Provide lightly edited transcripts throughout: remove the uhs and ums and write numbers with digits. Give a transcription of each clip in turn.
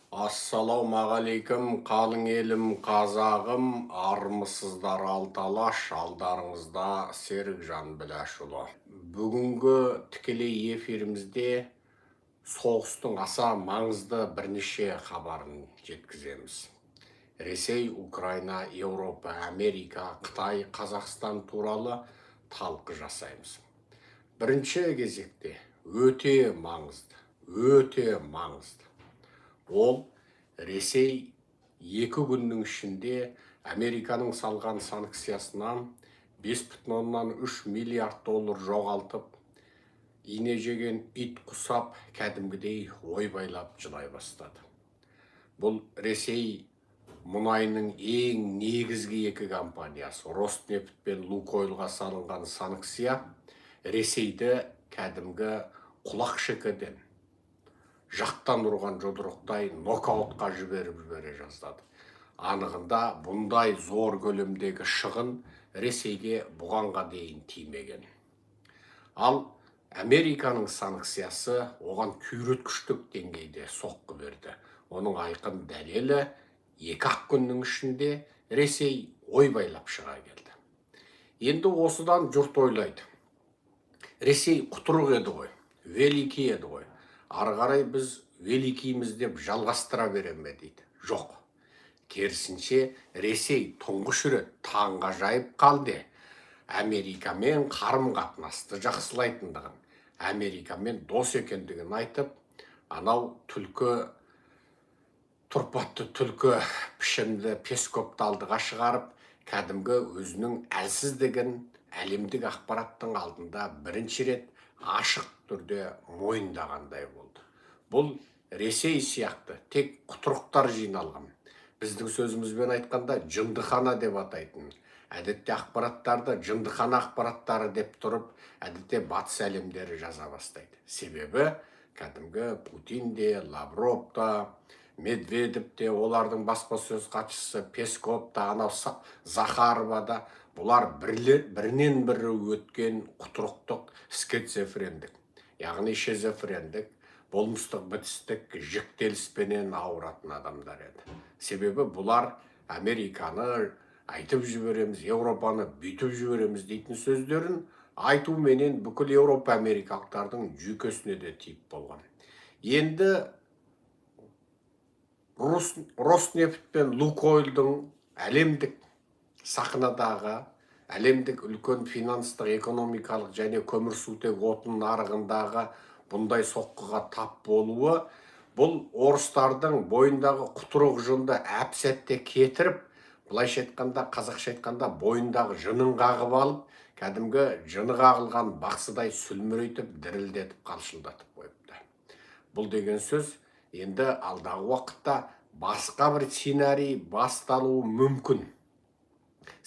Ассалаумағалейкум, қалың елім, қазағым, армысыздар алталаш, алдарыңызда Серікжан Біләшұлы. Бүгінгі тікелей эфирімізде соғыстың аса маңызды бірнеше хабарын жеткіземіз. Ресей, Украина, Еуропа, Америка, Қытай, Қазақстан туралы талқы жасаймыз. Бірінші кезекте өте маңызды. Ол Ресей 2 күннің ішінде Американың салған санкциясынан 5,3 миллиард доллар жоғалтып, ине жеген ит құсап, кәдімгідей ойбайлап жылай бастады. Бұл Ресей мұнайының ең негізгі екі компаниясы, Роснефть пен Лукойлға салынған санкция Ресейді кәдімгі құлақ шекеден жақтан ұрған жұдырықтай нокаутқа жібере жаздады. Анығында бұндай зор көлемдегі шығын Ресейге бұғанға дейін тимеген. Ал Американың санкциясы оған күйреткіштік деңгейде соққы берді. Оның айқын дәлелі 2-ақ күннің ішінде Ресей ойбайлап шыға келді. Енді осыдан жұрт ойлайды. Ресей құтырық еді ғой, великий еді ғой. Ары қарай біз великийміз деп жалғастыра береме дейді. Жоқ. Керісінше Ресей тұңғыш рет таңғажайып қалды. Америкамен қарым-қатынасты жақсылайтындығын, Америкамен дос екендігін айтып, анау тұрпатты түлкі пішімді Пескопты алдыға шығарып, кәдімгі өзінің әлсіздігін әлемдік ақпараттың алдында бірінші рет ашық түрде мойындағандай болды. Бұл Ресей сияқты тек құтырықтар жиналған. Біздің сөзімізбен айтқанда жындыхана деп атайтын. Әдетте ақпараттарды жындыхана ақпараттары деп тұрып, әдетте батыс әлемдері жаза бастайды. Себебі кәдімгі Путин де, Лавров та, Медведев те, олардың баспасөз хатшысы Пескоп та, анау Захарова да, бұлар бірінен бірі өткен құтырықтық скизофрендік, яғни шизофрендік, болмыстық бітістік жіктеліспенен ауыратын адамдар еді. Себебі бұлар Американы айтып жібереміз, Еуропаны бүйтіп жібереміз дейтін сөздерін айтуменен бүкіл Еуропа америкалықтардың жүйкесіне де тиіп болған. Енді Роснефть пен Лукойлдың әлемдік сахнадағы, әлемдік үлкен финанстық, экономикалық және көмірсутек отын нарығындағы бұндай соққыға тап болуы, бұл орыстардың бойындағы құтырық жынды әп-сәтте кетіріп, былайша айтқанда, қазақша айтқанда, бойындағы жынын қағып алып, кәдімгі жыны қағылған бақсыдай сүлмірейтіп, дірілдетіп, қалшылдатып қойыпты. Бұл деген сөз енді алдағы уақытта басқа бір сценарий басталуы мүмкін.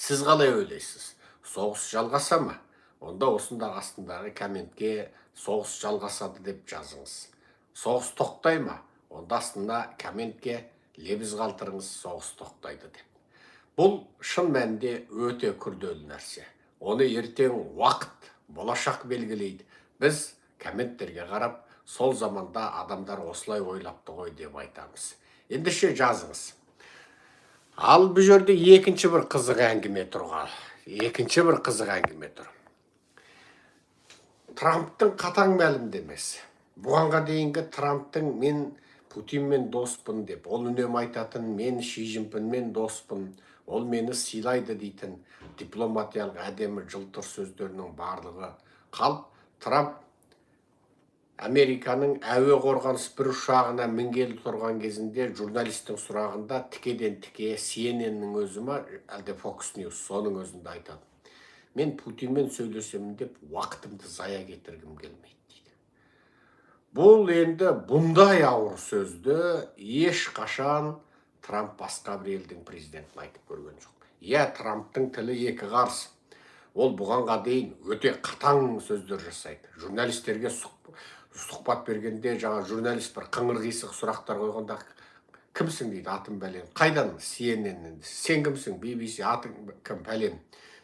Сіз қалай ойлайсыз? Соғыс жалғаса ма? Онда осында астындағы комментке соғыс жалғасады деп жазыңыз. Соғыс тоқтай ма? Онда астына комментке лебіз қалтырыңыз, соғыс тоқтайды деп. Бұл шын мәнінде өте күрделі нәрсе. Оны ертең уақыт, болашақ белгілейді. Біз комменттерге қарап, сол заманда адамдар осылай ойлапты ғой деп айтамыз. Ендеше жазыңыз. Ал бұл жерде екінші бір қызық әңгіме тұр. Трамптың қатаң мәлімдемесі. Бұғанға дейінгі Трамптың мен Путинмен доспын деп, ол үнемі айтатын, мен Ши Цзиньпинмен доспын, ол мені сыйлайды дейтін дипломатиялық әдемі жылтыр сөздерінің барлығы қалып, Трамп Американың әуе қорғаныс бір ұшағына мінгелі тұрған кезінде журналистің сұрағында тікеден-тіке CNN-нің өзі ма, әлде Fox News соның өзінде айтады. Мен Путинмен сөйлесемін деп уақытымды зая кетіргім келмейді дейді. Бұл енді бұндай ауыр сөзді ешқашан Трамп басқа бір елдің президентін айтып көрген жоқ. Трамптың тілі екі қарсы. Ол бұғанға дейін өте қатаң сөздер жасайды. Журналистерге сұхбат бергенде, жаңа журналист бір қыңыр-қисық сұрақтар қойғанда, кімсің дейді, атын бәлем. Қайдан? CNN-нен. Сен кімсің? BBC, атың кім? Бәлем.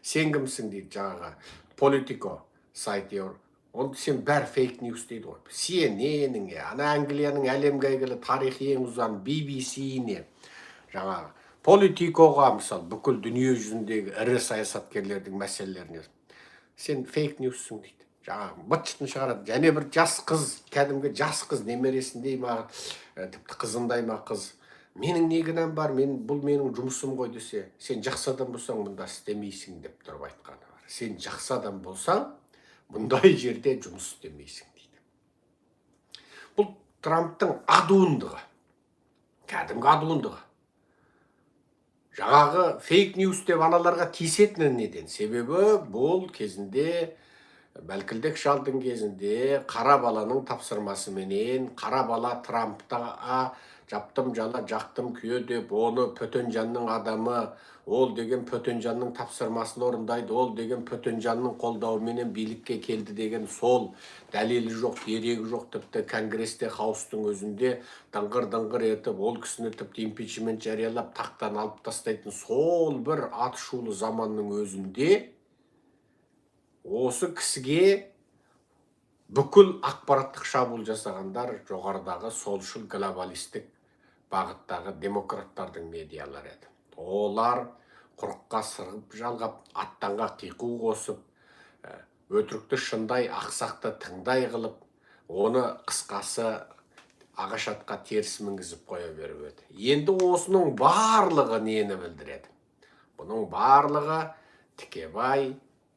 Сен кімсің дейді, жаңағы Politico сайты, Онда сен бәр фейк ньюс дейді ғой. CNN-ің, ана Англияның әлемге әйгілі тарихи ең ұзан BBC-не, жаңағы Политикоға, мысалы, бүкіл дүние жүзіндегі ірі саясаткерлердің мәселелеріне сен фейк ньюссың дейді. Жаңағы быт-шытын шығарады. Және бір жас қыз, кәдімгі жас қыз, немересіндей ма, тіпті қызындай ма қыз, менің не кінәм бар, бұл менің жұмысым ғой десе, сен жақсы адам болсаң, мұнда істемейсің деп тұрып айтқаны бар. Сен жақсы адам болсаң, бұндай жерде жұмыс істемейсің дейді. Бұл Трамптың адуындығы, кәдімгі адуындығы. Жаңағы фейк ньюс деп аналарға тиісетіні неден? Себебі бұл кезінде, бәлкілдек шалдың кезінде қара баланың тапсырмасыменен, қара бала Трамптаға жаптым жала, жақтым күйе деп, оны Пөтенжанның адамы, ол деген Пөтенжанның тапсырмасын орындайды, ол деген Пөтенжанның қолдауыменен билікке келді деген сол дәлелі жоқ, дерегі жоқ, тіпті Конгресте Хаустың өзінде дыңғыр етіп, ол кісіні тіпті импичмент жариялап, тақтан алып тастайтын сол бір атышулы заманның өзінде осы кісіге бүкіл ақпараттық шабуыл жасағандар жоғарыдағы солшыл глобалистік бағыттағы демократтардың медиалары еді. Олар құрыққа сырғып жалғап, аттанға қиқу қосып, өтірікті шындай, ақсақты тыңдай қылып, оны қысқасы ағаш атқа теріс мінгізіп қоя беріп еді. Енді осының барлығы нені білдіреді? Бұның барлығы Тікебай,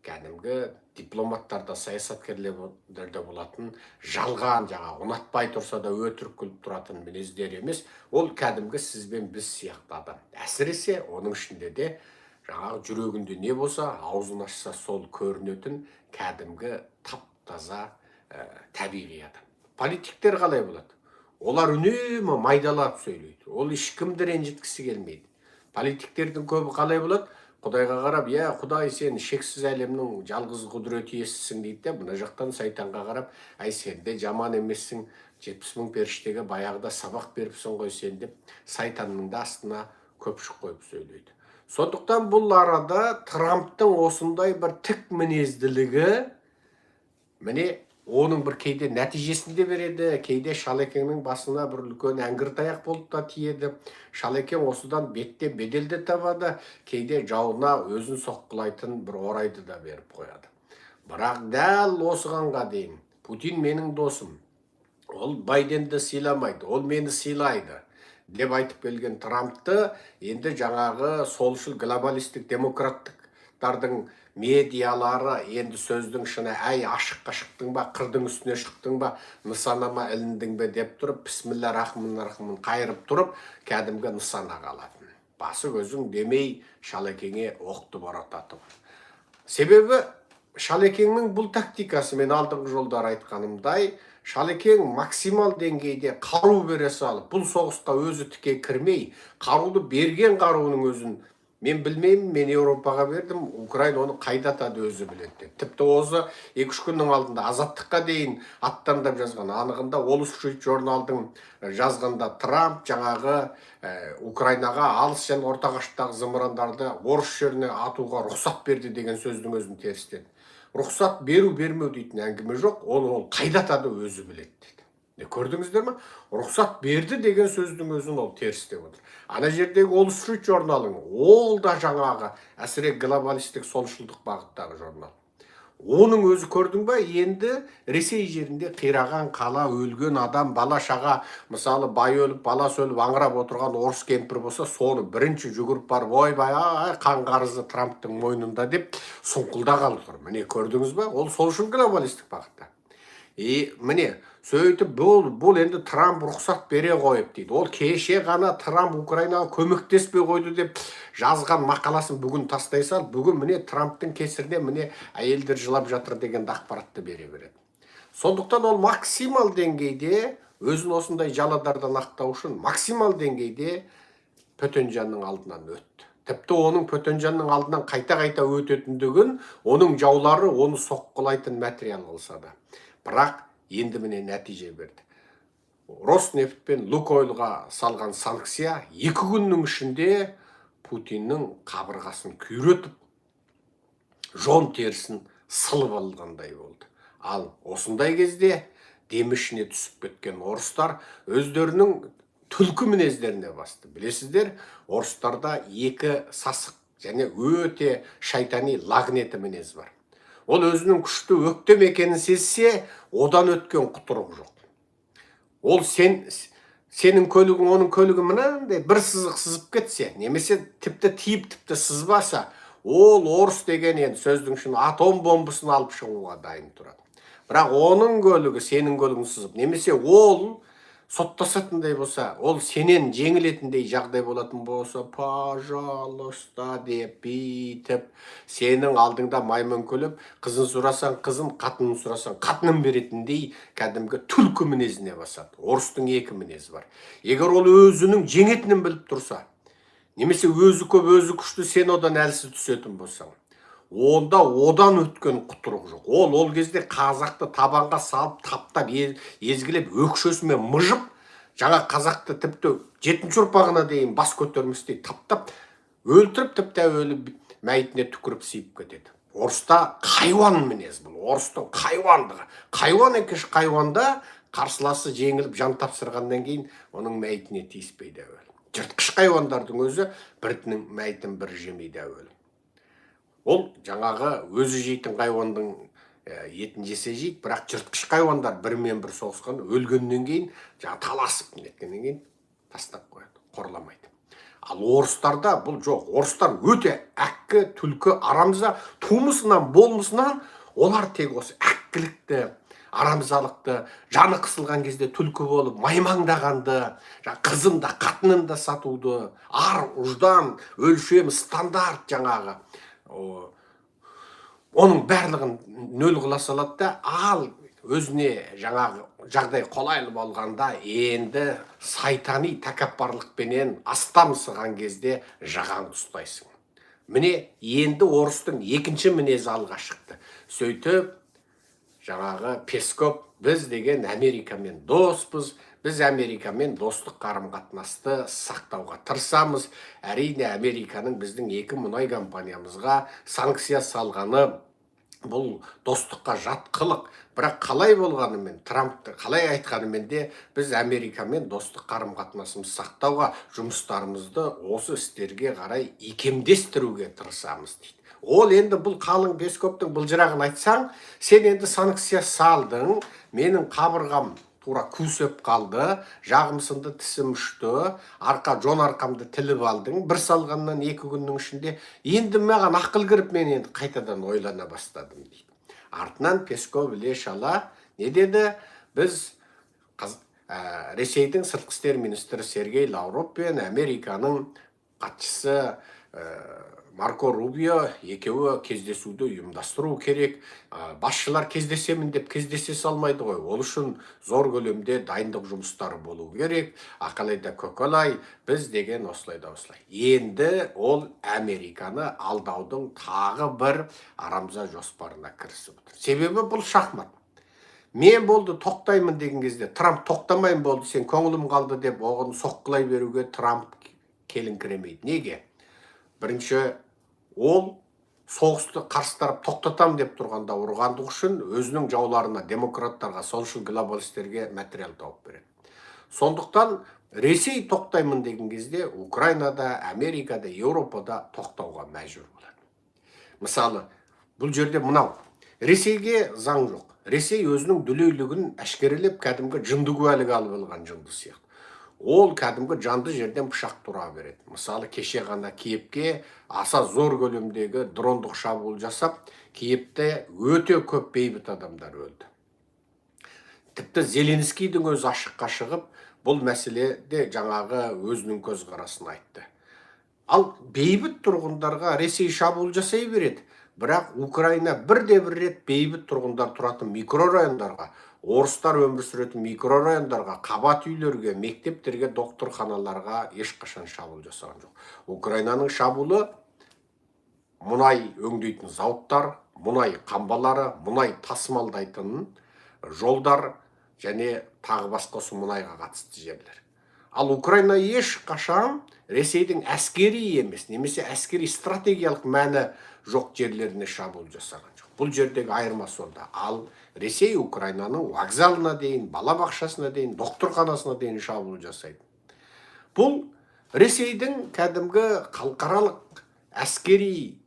кәдімгі дипломаттарда, саясаткерлерде болатын жалған, ұнатпай тұрса да өтірік күліп тұратын мінездер емес, ол кәдімгі сіз бен біз сияқты адам. Әсіресе оның ішінде де жүрегінде не болса, аузын ашса сол көрінетін кәдімгі тап-таза табиғи адам. Политиктер қалай болады? Олар үнемі майдалап сөйлейді. Ол ешкімді ренжіткісі келмейді. Политиктердің көбі қалай болады? Құдайға қарап, Құдай сен шексіз әлемнің жалғыз құдіреті иесісің дейді де, бұна жақтан сайтанға қарап, сен де жаман емессің, 70 мың періштеге баяғыда сабақ беріпсің ғой сен деп, сайтанның да астына көпшік қойып сөйлейді. Сондықтан бұл арада Трамптың осындай бір тік мінезділігі, міне оның бір кейде нәтижесінде береді, кейде Шалекеңнің басына бір үлкен әңгіртаяқ болып та тиеді. Шалекең осыдан бетте беделді табады, кейде жауына өзін соққылайтын бір орайды да беріп қояды. Бірақ дәл осығанға дейін Путин менің досым, ол Байденді сыйламайды, ол мені сыйлайды деп айтып келген Трампты енді жаңағы солшыл глобалистік демократтықтардың медиалары енді сөздің шыны, ашыққа шықтың ба, қырдың үстіне шықтың ба, нысанама іліндің бе деп тұрып, бісміллә рахмын қайырып тұрып, кәдімгі нысана қалатын. Басы көзің демей Шалекеңе оқты борататып. Себебі Шалекеңнің бұл тактикасы, мен алдыңғы жолдар айтқанымдай, Шалекең максимал деңгейде қару бере салып, бұл соғысқа өзі тіке кірмей, қаруды берген қаруының өзін мен білмеймін, мен Еуропаға бердім, Украина оны қайдатады өзі біледі. Тіпті осы 2-3 күннің алдында азаттыққа дейін аттандап жазған. Анығында Wall Street журналдың жазғанда Трамп жаңағы Украинаға алыс және орта қашықтағы зымырандарды орыс жеріне атуға рұқсат берді деген сөздің өзін терістеді. Рұқсат беру бермеу дейтін әңгіме жоқ, ол қайдатады өзі біледі деді. Көрдіңіздер ме? Рұқсат берді деген сөздің өзін ол терістеп отыр. Ана жердегі Wall Street журналың, ол да жаңағы әсіре глобалистік солшылдық бағыттағы журнал. Оның өзі көрдің ба, енді Ресей жерінде қираған қала, өлген адам, бала шаға, мысалы бай өліп, баласы өліп аңырап отырған орыс кемпір болса, соны бірінші жүгіріп барып, ойбай, қан қарызы Трамптың мойнында деп сұңқылдағалы тұр. Міне көрдіңіз ба? Ол солшыл глобалистік бағытта. Міне сөйтіп бұл енді Трамп рұқсат бере қойып дейді. Ол кеше ғана Трамп Украинаға көмектеспей қойды деп жазған мақаласын бүгін тастай сал, бүгін міне Трамптың кесіріне міне әйелдер жылап жатыр деген ақпаратты бере береді. Сондықтан ол максимал деңгейде өзін осындай жаладардан ақтау үшін максимал деңгейде Пөтенжанның алдынан өтті. Тіпті оның Пөтенжанның алдынан қайта-қайта өтетіндігін оның жаулары оны соққылайтын материал болса да. Бірақ енді міне нәтиже берді. Роснефть пен Лукойлға салған санкция 2 күннің ішінде Путиннің қабырғасын күйретіп, жон терісін сылып алғандай болды. Ал осындай кезде демішіне түсіп кеткен орыстар өздерінің түлкі мінездеріне басты. Білесіздер, орыстарда екі сасық және өте шайтани лағнеті мінез бар. Ол өзінің күшті өктем екенін сезсе, одан өткен құтырық жоқ. Ол сенің көлігің, оның көлігі мынандай бір сызық сызып кетсе, немесе тіпті тиіп тіпті сызбаса, ол орыс деген енді сөздің шын атом бомбасын алып шығуға дайын тұрады. Бірақ оның көлігі сенің көлігін сызып, немесе ол соттасатындай болса, ол сенен жеңілетіндей жағдай болатын болса, пожалуйста деп бүйтіп, сенің алдыңда маймын көліп, қызын сұрасаң қызын, қатынын сұрасаң қатынын беретіндей кәдімгі түлкі мінезіне басады. Орыстың екі мінезі бар. Егер ол өзінің жеңетінін біліп тұрса, немесе өзі көп, өзі күшті, сен одан әлсіз түсетін болсаң, онда одан өткен құтырық жоқ. Ол кезде қазақты табанға салып, таптап, езгілеп, өкшесімен мұжып, жаңа қазақты тіпті 7-ші ұрпағына дейін бас көтерместей таптап, өлтіріп, тіпті әуелі мәйітіне түкіріп сыйып кетеді. Орыста қайуан мінез бұл. Орыстың қайуандығы. Қайуан екеш қайуанда қарсыласы жеңіліп жан тапсырғаннан кейін оның мәйітіне тиіспейді әуелі. Жыртқыш қайуандардың өзі бірінің мәйітін бір жемейді әуелі. Ол жаңағы өзі жейтін қайуандың етін жесе жейді, бірақ жыртқыш қайуандар бірімен бір соғысқан, өлгеннен кейін жаңа таласып неткеннен кейін тастап қояды, қорламайды. Ал орыстарда бұл жоқ. Орыстар өте әккі, түлкі, арамза, тумысынан, болмысынан олар тек осы әккілікті, арамзалықты, жаны қысылған кезде түлкі болып, маймаңдағанды, қызын да, қатынын да сатуды, ар, ұждан, өлшем, стандарт жаңағы оның барлығын нөл қыла салады да, ал өзіне жаңағы жағдай қолайлы болғанда енді сайтани тәкаппарлықпенен астамсыған кезде жағаңды ұстайсың. Міне енді орыстың екінші мінезі алға шықты. Сөйтіп жаңағы Песков, біз деген Америкамен доспыз, біз Америкамен достық қарым-қатынасты сақтауға тырысамыз. Әрине Американың біздің екі мұнай компаниямызға санкция салғаны бұл достыққа жат қылық. Бірақ қалай болғанымен, Трампты қалай айтқанымен де біз Америкамен достық қарым-қатынасымызды сақтауға, жұмыстарымызды осы істерге қарай икемдестіруге тырысамыз дейді. Ол енді бұл қалың Песковтың бұлжырағын айтсаң, сен енді санкция салдың, менің қабырғам тура күсеп қалды, жағымсынды тісім үшті, жон арқамды тіліп алдың, бір салғаннан 2 күннің ішінде, енді маған ақыл кіріп мен енді қайтадан ойлана бастадым дейді. Артынан Песков іле шала не деді? Біз Ресейдің сыртқы істер министрі Сергей Лавров пен Американың хатшысы Марко Рубио екеуі кездесуді ұйымдастыру керек. Басшылар кездесемін деп кездесе салмайды ғой. Ол үшін зор көлемде дайындық жұмыстары болу керек. Ақалайда көкалай, біз деген осылай. Енді ол Американы алдаудың тағы бір арамза жоспарына кірісіп отыр. Себебі бұл шахмат. Мен болды тоқтаймын деген кезде, Трамп тоқтамайын болды, сен көңілім қалды деп оғын соққылай беруге Трамп келіңкіремейді. Неге? Бірінші, ол соғысты қарсы тарап тоқтатам деп тұрғанда ұрғандық үшін өзінің жауларына, демократтарға, солшыл глобалистерге материал тауып береді. Сондықтан Ресей тоқтаймын деген кезде Украинада, Америкада, Еуропада тоқтауға мәжбүр болады. Мысалы, бұл жерде мынау, Ресейге заң жоқ. Ресей өзінің дүлейлігін әшкерелеп кәдімгі жынды куәлік алып алған жынды сияқты. Ол кәдімгі жанды жерден пышақ тұра береді. Мысалы, кеше ғана Киевке аса зор көлемдегі дрондық шабуыл жасап, Киевте өте көп бейбіт адамдар өлді. Тіпті Зеленскийдің өзі ашыққа шығып, бұл мәселеде жаңағы өзінің көзқарасын айтты. Ал бейбіт тұрғындарға Ресей шабуыл жасай береді. Бірақ Украина бірде-бір рет бейбіт тұрғындар тұратын микрорайондарға, орыстар өмір сүретін микрорайондарға, қабат үйлерге, мектептерге, докторханаларға ешқашан шабуыл жасаған жоқ. Украинаның шабуылы мұнай өңдейтін зауыттар, мұнай қамбалары, мұнай тасымалдайтын жолдар және тағы басқасы мұнайға қатысты жерлер. Ал Украина ешқашан Ресейдің әскери емес, немесе әскери стратегиялық мәні жоқ жерлеріне шабуыл жасаған жоқ. Бұл жердегі айырма сонда. Ал Ресей Украинаның вокзалына дейін, балабақшасына дейін, докторханасына дейін шабуыл жасайды. Бұл Ресейдің кәдімгі халықаралық әскери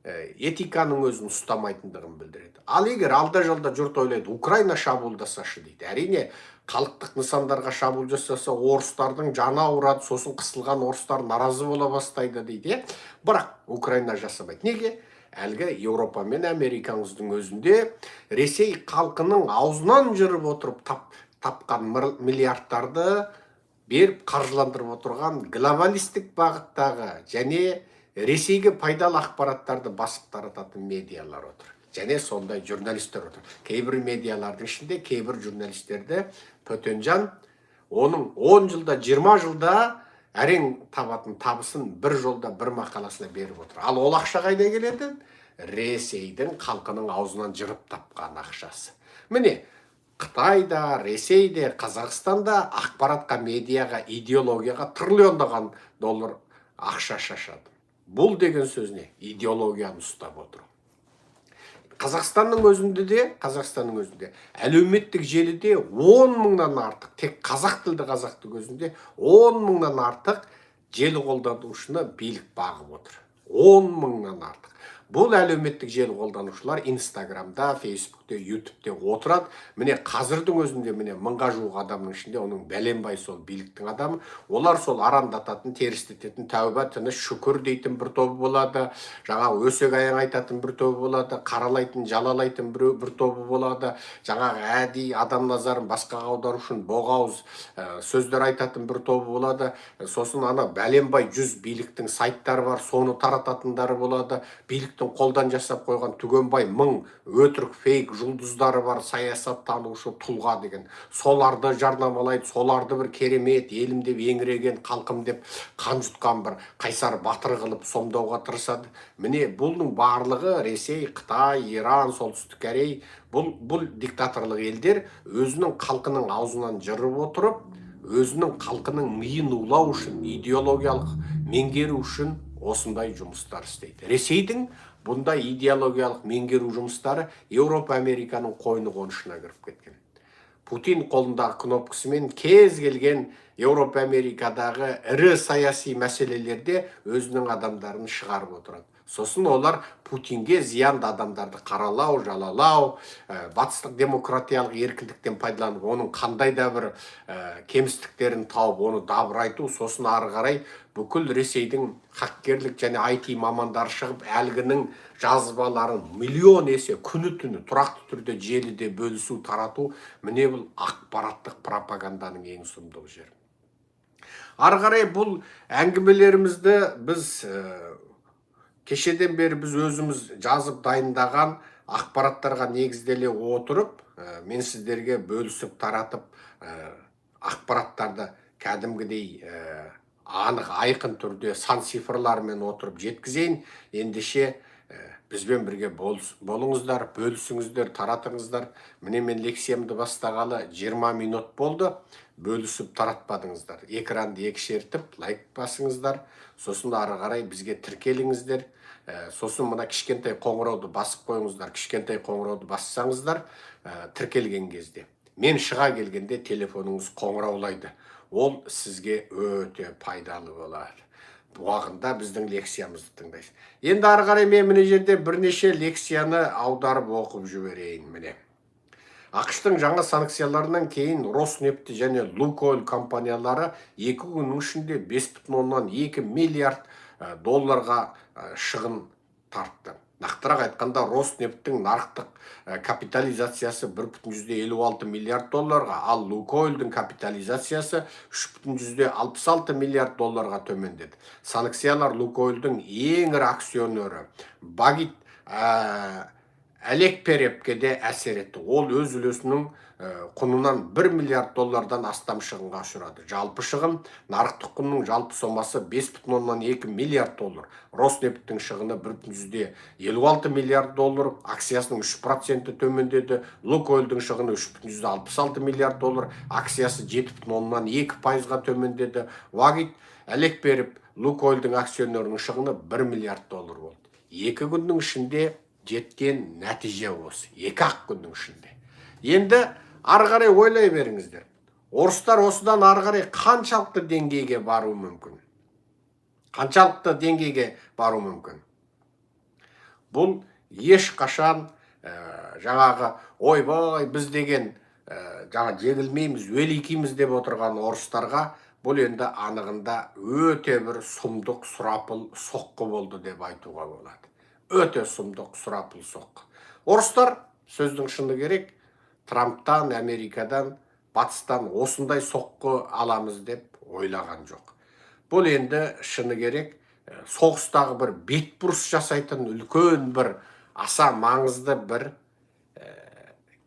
этиканың өзін ұстамайтындығын білдіреді. Ал егер алда жалда жұрт ойлайды, Украина шабуылдасашы дейді. Әрине, халықтық нысандарға шабуыл жасаса, орыстардың жаны ауырады, сосын қысылған орыстар наразы бола бастайды дейді. Бірақ Украина жасамайды. Неге? Әлгі Еуропа мен Америкаңыздың өзінде Ресей халқының аузынан жырып отырып тапқан миллиардтарды беріп қаржыландырып отырған глобалистік бағыттағы және Ресейге пайдалы ақпараттарды басып тарататын медиалар отыр. Және сондай журналистер отыр. Кейбір медиалардың ішінде кейбір журналистерді Пөтенжан оның 10 жылда, 20 жылда әрең табатын табысын бір жолда бір мақаласына беріп отыр. Ал ол ақша қайда келеді? Ресейдің халқының аузынан жырып тапқан ақшасы. Міне, Қытайда, Ресейде, Қазақстанда ақпаратқа, медиаға, идеологияға триллиондаған доллар ақша шашады. Бұл деген сөз не? Идеологияны ұстап отыр. Қазақстанның өзінде әлеуметтік желіде 10 мыңнан артық, тек қазақ тілді өзінде 10 мыңнан артық желі қолданушыны билік бағып отыр. 10 мыңнан артық. Бұл әлеуметтік желі қолданушылар Инстаграмда, Фейсбукте, Ютубте отырады. Міне қазірдің өзінде мыңға жуық адамның ішінде оның бәленбай сол биліктің адамы. Олар сол арандататын, терістететін, тәуба, тыныш, шүкір дейтін бір тобы болады. Жаңағы өсек аяң айтатын бір тобы болады. Қаралайтын, жалалайтын бір тобы болады. Жаңағы әдей адам назарын басқаға аудару үшін боғауыз сөздер айтатын бір тобы болады. Сосын ана бәленбай 100 биліктің сайттары бар, соны тарататындары болады. Биліктің қолдан жасап қойған түгенбай 1000 өтірік фейк жұлдыздары бар, саясат танушы тұлға деген. Соларды жарнамалайды, соларды бір керемет елім деп еңіреген, халқым деп қан жұтқан бір қайсар батыр қылып сомдауға тырысады. Міне бұның барлығы Ресей, Қытай, Иран, Солтүстік Корей, бұл диктаторлық елдер өзінің халқының аузынан жырып отырып, өзінің халқының миын улау үшін, идеологиялық меңгеру үшін осындай жұмыстар істейді. Ресейдің бұндай идеологиялық меңгеру жұмыстары Еуропа, Американың қойны қонышына кіріп кеткен. Путин қолындағы кнопкасымен кез келген Еуропа, Америкадағы ірі саяси мәселелерде өзінің адамдарын шығарып отырады. Сосын олар Путинге зиянды адамдарды қаралау, жалалау, батыстық демократиялық еркіндіктен пайдаланып, оның қандай да бір кемістіктерін тауып, оны дабырайту, сосын ары қарай бүкіл Ресейдің хаккерлік және IT мамандары шығып, әлгінің жазбаларын миллион есе күні-түні тұрақты түрде желіде бөлісу, тарату, міне бұл ақпараттық пропаганданың ең сұмдық жері. Ары қарай бұл әңгімелерімізді біз кешеден бері біз өзіміз жазып дайындаған ақпараттарға негізделе отырып, мен сіздерге бөлісіп таратып ақпараттарды кәдімгідей анық айқын түрде сан цифрлармен отырып жеткізейін. Ендеше бізбен бірге болыңыздар, бөлісіңіздер, таратыңыздар. Міне мен лекциямды бастағалы 20 минут болды. Бөлісіп таратпадыңыздар. Экранды екі шертіп, лайк басыңыздар. Сосын ары қарай бізге тіркеліңіздер. Сосын мына кішкентай қоңырауды басып қойыңыздар. Кішкентай қоңырауды бассаңыздар, тіркелген кезде. Мен шыға келгенде телефоныңыз қоңыраулайды. Ол сізге өте пайдалы болады. Уақытында біздің лекциямызды тыңдайсыз. Енді ары қарай мен мына жерде бірнеше лекцияны аударып оқып жіберейін міне. ақш-тың жаңа санкцияларынан кейін Роснефть және Лукойл компаниялары 2 күннің ішінде 5,2 миллиард долларға шығын тартты. Нақтырақ айтқанда Роснефттің нарықтық капитализациясы 1,56 миллиард долларға, ал Лукойлдың капитализациясы 3,66 миллиард долларға төмендеді. Санкциялар Лукойлдың ең ірі акционері Багит Әлекперепке де әсер етті. Ол өз үлесінің құнынан 1 миллиард доллардан астам шығынға ұшырады. Жалпы шығын, нарықтық құнның жалпы сомасы 5,2 миллиард доллар. Роснефттің шығыны 1,56 миллиард доллар, акциясының 3% төмендеді. Лукойлдың шығыны 3,66 миллиард доллар, акциясы 7,2%-ға төмендеді. Вагит Әлекпереп Лукойлдың акционерінің шығыны 1 миллиард доллар болды. 2 күннің ішінде жеткен нәтиже осы 2-ақ күннің ішінде. Енді ары қарай ойлай беріңіздер. Орыстар осыдан ары қарай қаншалықты деңгейге бару мүмкін? Қаншалықты деңгейге бару мүмкін? Бұл ешқашан жаңағы ойбай біз деген жаңа жеңілмейміз, великийміз деп отырған орыстарға бұл енді анығында өте бір сұмдық сұрапыл соққы болды деп айтуға болады. Өте сұмдық сұрапыл соққы. Орыстар, сөздің шыны керек, Трамптан, Америкадан, батыстан осындай соққы аламыз деп ойлаған жоқ. Бұл енді шыны керек соғыстағы бір бетбұрыс жасайтын үлкен бір аса маңызды бір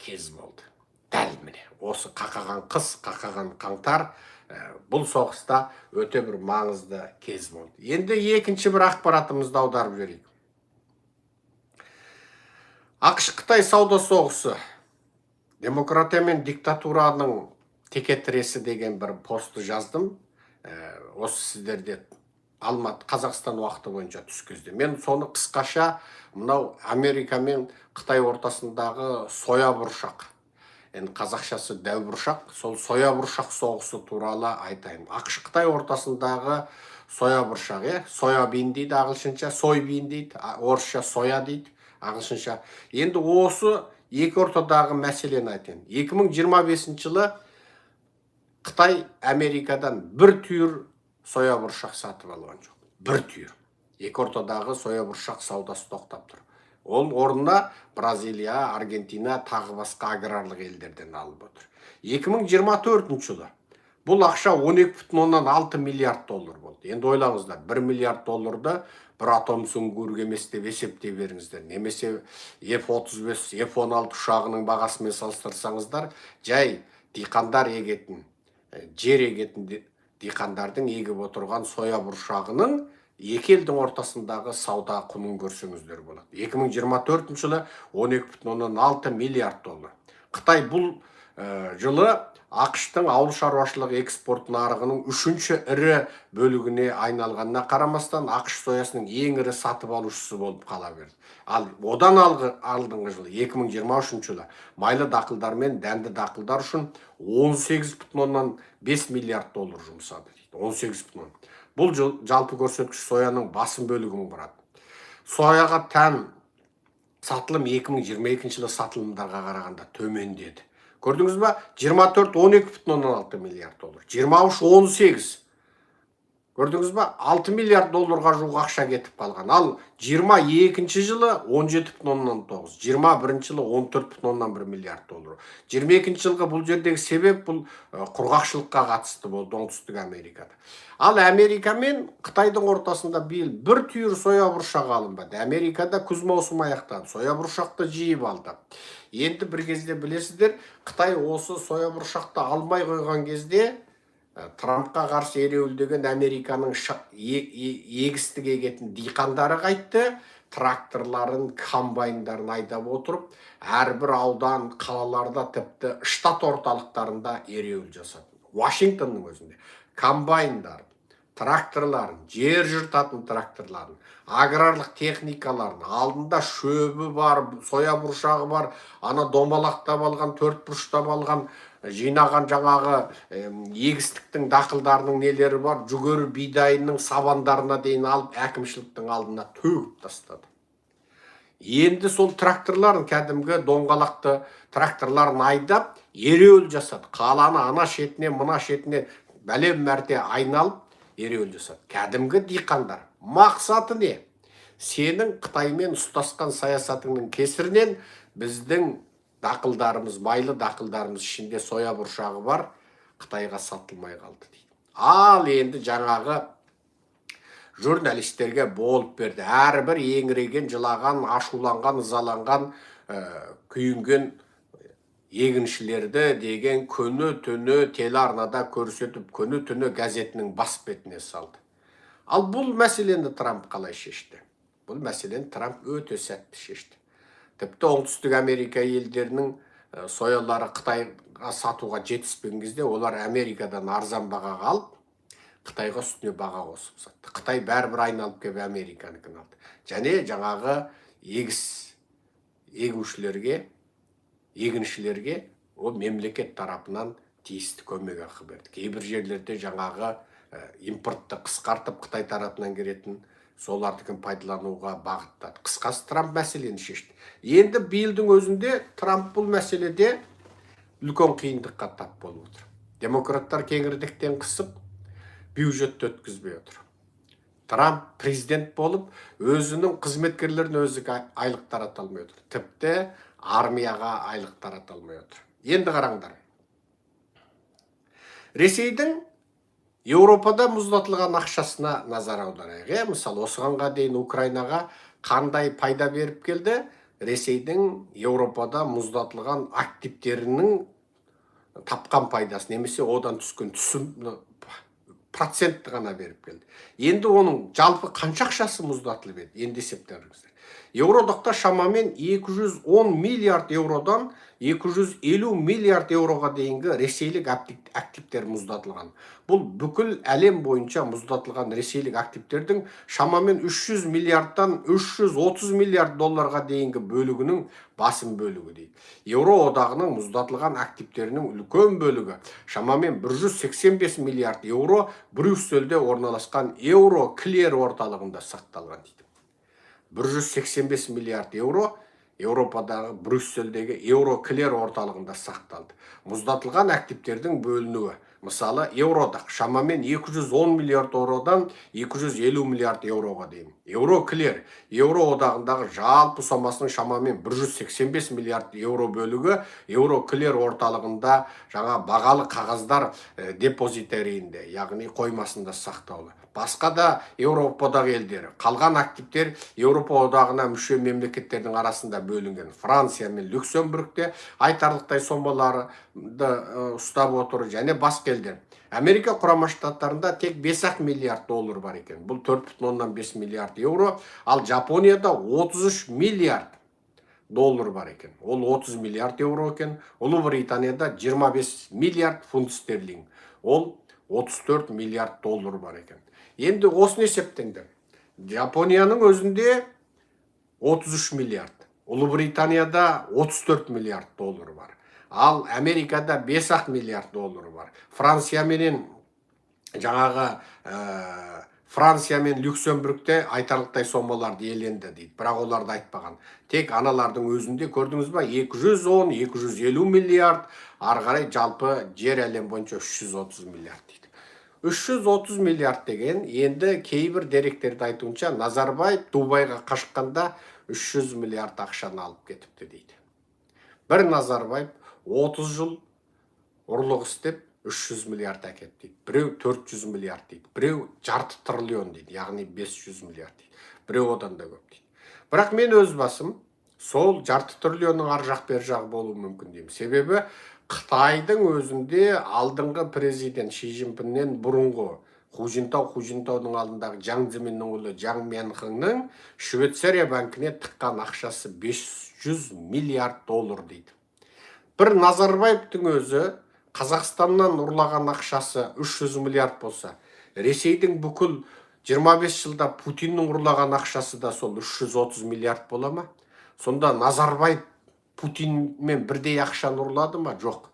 кез болды. Дәл міне осы қақаған қыс, қақаған қаңтар бұл соғыста өте бір маңызды кез болды. Енді екінші бір ақпаратымызды аударып жіберейік. ақш-қытай сауда соғысы, демократия мен диктатураның текетіресі деген бір постты жаздым. Осы сіздерде Алматы, Қазақстан уақыты бойынша түс кезде. Мен соны қысқаша мынау Америка мен Қытай ортасындағы соя бұршақ, енді қазақшасы дәу бұршақ, сол соя бұршақ соғысы туралы айтайын. ақш-Қытай ортасындағы соя бұршақ, соябин дейді ағылшынша, сойбин дейді, орысша соя дейді ағылшынша. Енді осы екі ортадағы мәселені айтайын. 2025 жылы Қытай Америкадан бір түйір соя бұршақ сатып алған жоқ. Бір түйір. Екі ортадағы соя бұршақ саудасы тоқтап тұр. Ол орнына Бразилия, Аргентина, тағы басқа аграрлық елдерден алып отыр. 2024 жылы бұл ақша 12,6 миллиард доллар болды. Енді ойлаңыздар, 1 миллиард долларды бір атом сүңгуір кемесі деп есептей беріңіздер. Немесе F-35, F-16 ұшағының бағасымен салыстырсаңыздар, жай диқандар егетін, жер егетін диқандардың егіп отырған соя бұршағының екі елдің ортасындағы сауда құнын көрсеңіздер болады. 2024 жылы 12,6 миллиард доллар. Қытай бұл жылы ақш-тың ауыл шаруашылық экспорт нарығының үшінші ірі бөлігіне айналғанына қарамастан ақш соясының ең ірі сатып алушысы болып қала берді. Ал одан алдыңғы жылы 2023 жылы майлы дақылдар мен дәнді дақылдар үшін 18,5 миллиард доллар жұмсады дейді. 18,5. Бұл жалпы көрсеткіш сояның басым бөлігін құрады. Сояға тән сатылым 2022 жылы сатылымдарға қарағанда төмендеді. Көрдіңіз ба? 24 12,6 миллиард доллар. 23 18. Көрдіңіз ба? 6 миллиард долларға жуық ақша кетіп қалған. Ал 22 жылы 17,9. 21 жылы 14,1 миллиард доллар. 22 жылғы бұл жердегі себеп бұл құрғақшылыққа қатысты болды Оңтүстік Америкада. Ал Америка мен Қытайдың ортасында биыл бір түйір соя бұршағы алынбады. Америкада күз маусымы аяқталды. Соя бұршақты жиып алды. Енді бір кезде білесіздер, Қытай осы соя бұршақты алмай қойған кезде Трампқа қарсы ереуілдеген Американың егістік егетін диқандары қайтты, тракторларын, комбайндарын айдап отырып, әрбір аудан, қалаларда, тіпті штат орталықтарында ереуіл жасады. Вашингтонның өзінде комбайндарын, тракторларын, жер жыртатын тракторларын, аграрлық техникаларын, алдында шөбі бар, соя бұршағы бар, ана домалақтап алған, төрт бұрыштап алған, жинаған жаңағы егістіктің дақылдарының нелері бар, жүгері бидайының сабандарына дейін алып әкімшіліктің алдына төгіп тастады. Енді сол тракторларын, кәдімгі доңғалақты тракторларын айдап ереуіл жасады. Қаланы ана шетіне, мына шетіне бәлем мәрте айналып ереуіл жасады. Кәдімгі диқандар. Мақсаты не? Сенің Қытаймен ұстасқан саясатыңның кесірінен біздің дақылдарымыз, майлы дақылдарымыз ішінде соя бұршағы бар, Қытайға сатылмай қалды дейді. Ал енді жаңағы журналистерге болып берді. Әрбір еңіреген, жылаған, ашуланған, ызаланған, күйінген егіншілерді деген күні түні телеарнада көрсетіп, күні түні газетінің бас бетіне салды. Ал бұл мәселені Трамп қалай шешті? Бұл мәселені Трамп өте сәтті шешті. Тіпті Оңтүстік Америка елдерінің соялары Қытайға сатуға жетіспеген кезде олар Америкадан арзан бағаға алып, Қытайға үстіне баға қосып сатты. Қытай бәрібір айналып келіп Американыкін алды. Және жаңағы егіс егіншілерге ол мемлекет тарапынан тиісті көмек ақы берді. Кейбір жерлерде жаңағы импортты қысқартып Қытай тарапынан келетін солардыкін пайдалануға бағыттады. Қысқасы Трамп мәселені шешті. Енді биылдың өзінде Трамп бұл мәселеде үлкен қиындыққа тап болып отыр. Демократтар кеңірдектен қысып, бюджетті өткізбей отыр. Трамп президент болып, өзінің қызметкерлерін өзі айлық тарата алмай отыр. Тіпті армияға айлық тарата алмай отыр. Енді қараңдар. Ресейдің Еуропада мұздатылған ақшасына назар аударайық. Мысалы, осығанға дейін Украинаға қандай пайда беріп келді? Ресейдің Еуропада мұздатылған активтерінің тапқан пайдасы, немесе одан түскен түсім процентті ғана беріп келді. Енді оның жалпы қанша ақшасы мұздатылып еді? Енді есептеңіздер. Еуроодақта шамамен 210 миллиард еуродан 250 миллиард еуроға дейінгі ресейлік активтер мұздатылған. Бұл бүкіл әлем бойынша мұздатылған ресейлік активтердің шамамен 300 миллиардтан 330 миллиард долларға дейінгі бөлігінің басым бөлігі дейді. Еуроодағының мұздатылған активтерінің үлкен бөлігі шамамен 185 миллиард еуро Брюссельде орналасқан Евроклир орталығында сақталған дейді. 185 миллиард еуро Еуропадағы Брюссельдегі Евроклир орталығында сақталды. Мұздатылған активтердің бөлінуі. Мысалы, Еуроодақ шамамен 210 миллиард еуродан 250 миллиард еуроға дейін. Евроклир, Еуроодағындағы жалпы сомасының шамамен 185 миллиард еуро бөлігі Евроклир орталығында жаңа бағалы қағаздар депозитарийінде, яғни қоймасында сақтаулы. Басқа да Еуропадағы елдері, қалған активтер Еуропа одағына мүше мемлекеттердің арасында бөлінген. Франция мен Люксембургте айтарлықтай сомаларды ұстап отыр, және басқа елдер. Америка құрама штаттарында тек 5 миллиард доллар бар екен. Бұл 4,5 миллиард еуро, ал Жапонияда 33 миллиард доллар бар екен. Ол 30 миллиард еуро екен. Ұлыбританияда 25 миллиард фунт стерлинг. Ол 34 миллиард доллар бар екен. Енді осыны есептеңдер. Жапонияның өзінде 33 миллиард, Ұлыбританияда 34 миллиард доллар бар. Ал Америкада 5 миллиард доллар бар. Франция мен Люксембургте айтарлықтай сомаларды иеленді дейді. Бірақ оларды айтпаған. Тек аналардың өзінде көрдіңіз ба 210-250 миллиард, арғарай жалпы жер әлем бойынша 330 миллиард дейді. 330 миллиард деген енді кейбір деректерді айтуынша Назарбаев Дубайға қашқанда 300 миллиард ақшаны алып кетіпті дейді. Бір Назарбаев 30 жыл ұрлық істеп 300 миллиард әкетті дейді. Біреу 400 миллиард дейді. Біреу жарты триллион дейді, яғни 500 миллиард дейді. Біреу одан да көп дейді. Бірақ мен өз басым сол жарты триллионның ар жақ бер жағы болуы мүмкін деймін. Себебі Қытайдың өзінде алдыңғы президент Ши Цзиньпиннен бұрынғы Хужинтаудың алдындағы Жаң Зиминнің ұлы Жаң Менхыңның Швейцария банкіне тыққан ақшасы 500 миллиард доллар дейді. Бір Назарбаевтың өзі Қазақстаннан ұрлаған ақшасы 300 миллиард болса, Ресейдің бүкіл 25 жылда Путиннің ұрлаған ақшасы да сол 330 миллиард бола ма? Сонда Назарбаев Путинмен бірдей ақшаны ұрлады ма? Жоқ.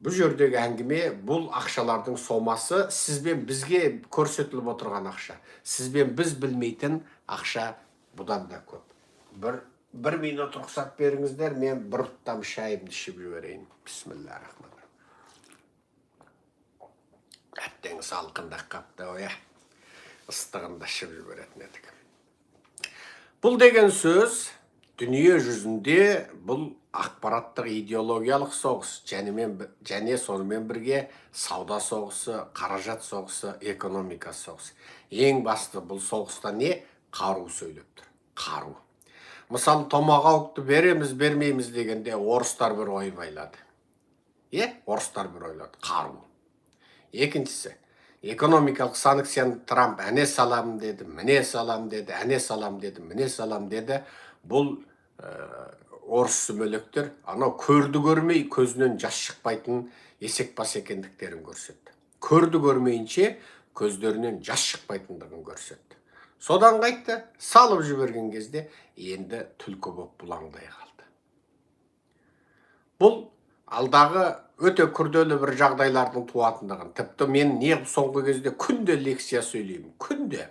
Бұл жердегі әңгіме, бұл ақшалардың сомасы сізбен бізге көрсетіліп отырған ақша. Сізбен біз білмейтін ақша бұдан да көп. Бір минут рұқсат беріңіздер, мен бір тұтам шайымды ішіп жіберейін. Бисмиллахиррахманиррахим. Әттең салқында қапты, ыстығында ішіп жіберетін едік. Бұл деген сөз дүние жүзінде бұл ақпараттық идеологиялық соғыс, және сонымен бірге сауда соғысы, қаражат соғысы, экономика соғысы. Ең басты бұл соғыста не? Қару сөйлеп тұр. Қару. Мысалы, томағауқты береміз, бермейміз дегенде орыстар бір ой байлады. Орыстар бір ойлады. Қару. Екіншісі, экономикалық санкцияны Трамп әне салам деді, міне салам деді, әне салам деді, міне салам деді. Бұл орыс сүмелектер анау көрді көрмей көзінен жас шықпайтын есек бас екендіктерін көрсетті. Көрді көрмейінше көздерінен жас шықпайтындығын көрсетті. Содан қайтты, салып жіберген кезде енді түлкі боп бұлаңдай қалды. Бұл алдағы өте күрделі бір жағдайлардың туатындығын, тіпті мен не соңғы кезде күнде лекция сөйлеймін, күнде.